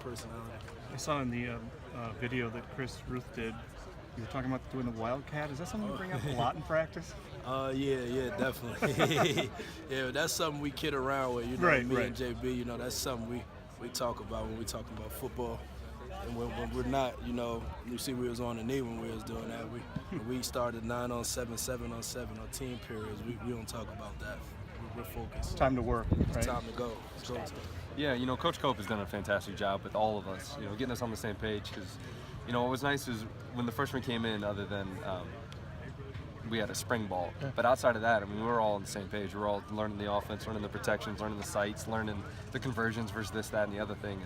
personality. I saw in the video that Chris Ruth did, you were talking about doing the Wildcat. Is that something you bring up a lot in practice? Yeah, definitely. Yeah, that's something we kid around with, me and JB, that's something we talk about when we talking about football. And when we're not, you see we was on the knee when we was doing that. We started 9-on-7, 7-on-7 on team periods. We don't talk about that. We're focused. Time to work, right? It's time to go. Let's go. Yeah, Coach Cope has done a fantastic job with all of us, getting us on the same page. Because, what was nice is when the freshmen came in, other than we had a spring ball. But outside of that, we were all on the same page. We were all learning the offense, learning the protections, learning the sights, learning the conversions versus this, that, and the other thing.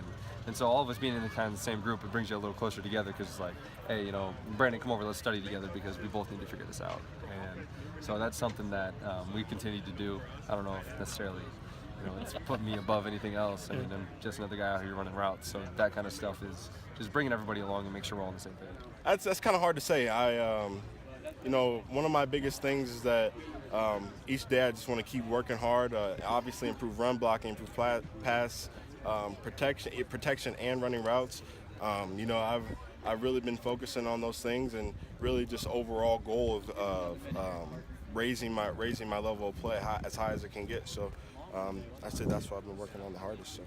And so all of us being in the kind of the same group, it brings you a little closer together because it's like, hey, Brandon, come over, let's study together because we both need to figure this out. And so that's something that we continue to do. I don't know if necessarily it's putting me above anything else. I'm just another guy out here running routes. So that kind of stuff is just bringing everybody along and make sure we're all on the same page. That's kind of hard to say. One of my biggest things is that each day I just want to keep working hard. Obviously, improve run blocking, improve pass protection, and running routes. I've really been focusing on those things, and really just overall goal of raising my level of play as high as it can get. So I said that's what I've been working on the hardest. So.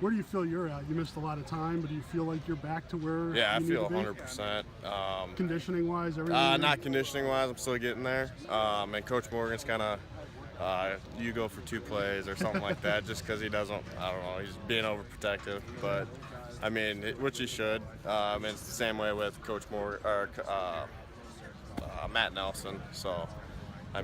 Where do you feel you're at? You missed a lot of time, but do you feel like you're back to where? Yeah, I you feel need to be? 100%. Conditioning-wise, everything. Not conditioning-wise. I'm still getting there. And Coach Morgan's kind of, you go for 2 plays or something like that, just because he doesn't. I don't know. He's being overprotective, but which he should. And it's the same way with Coach Morgan or Matt Nelson. So. I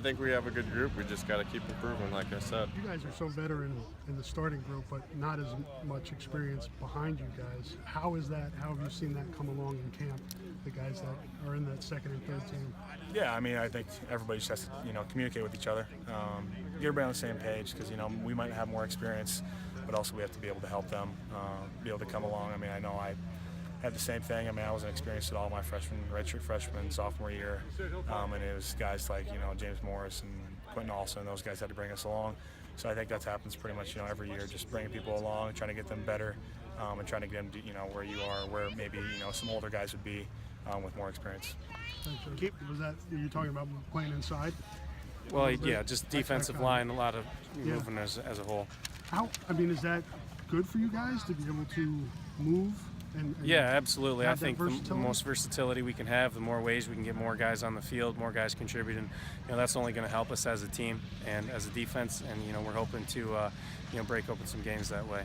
think we have a good group. We just got to keep improving, like I said. You guys are so veteran in the starting group, but not as much experience behind you guys. How is that? How have you seen that come along in camp, the guys that are in that second and third team? Yeah, I think everybody just has to, communicate with each other, get everybody on the same page because, we might have more experience, but also we have to be able to help them be able to come along. I know I had the same thing. I wasn't experienced at all my redshirt freshman, sophomore year, and it was guys like James Morris and Quentin Olson. Those guys had to bring us along. So I think that happens pretty much every year, just bringing people along, trying to get them better, and trying to get them to where you are, where maybe some older guys would be with more experience. Was that you talking about playing inside? Well, yeah, just defensive line, a lot of movement as a whole. Is that good for you guys to be able to move? Yeah, absolutely. I think the most versatility we can have, the more ways we can get more guys on the field, more guys contributing. That's only going to help us as a team and as a defense. And we're hoping to break open some games that way.